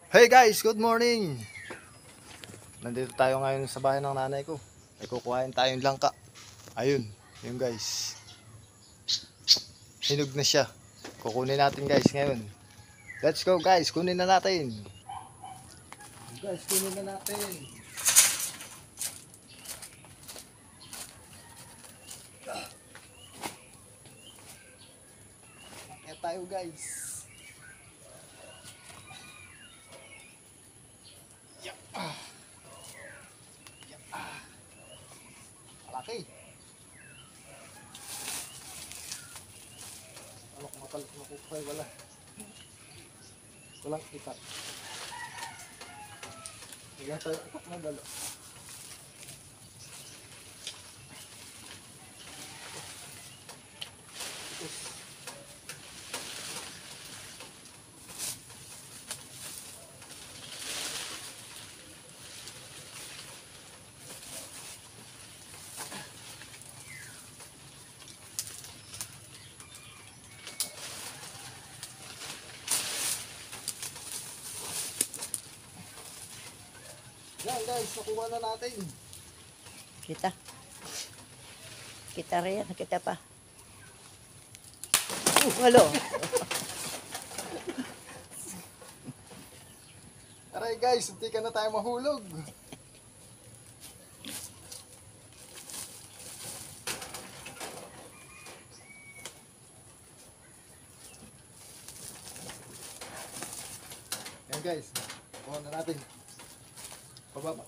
Hey guys, good morning! Nandito tayo ngayon sa bahay ng nanay ko. Ay kukuhain tayong langka. Ayun, yun guys. Hinog na siya. Kukunin natin guys ngayon. Let's go guys, kunin na natin. Guys, kunin na natin. Kaya tayo guys. Malaki. Alok matalok na kupay wala. Walang itak. Higa tayo itak na dalo. Yan guys, nakuha na natin. Kita. Kita rin. Kita pa. Halo. Aray guys, hindi ka na tayo mahulog. Yan guys, kuha na natin. Pababa.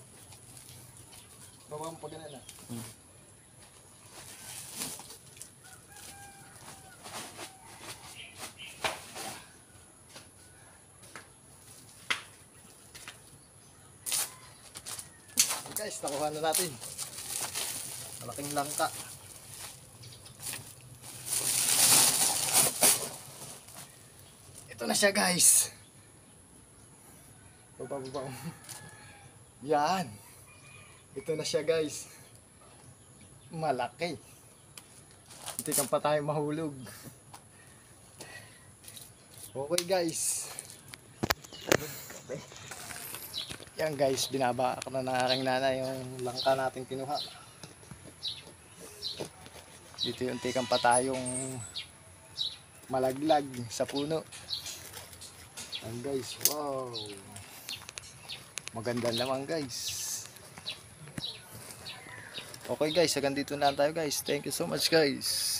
Pababa mo pa ganun na. Guys, nakuha na natin. Malaking langka. Ito na siya guys. Baba. Yan. Ito na siya guys. Malaki. Hindi kang pa tayo mahulog. Okay guys. Yan guys, binabaak na ng aking nanay yung langka nating kinuha. Dito yung tikang pa tayong malaglag sa puno. Yan guys, wow. Maganda naman guys. Okay guys, hanggang dito na tayo guys. Thank you so much guys.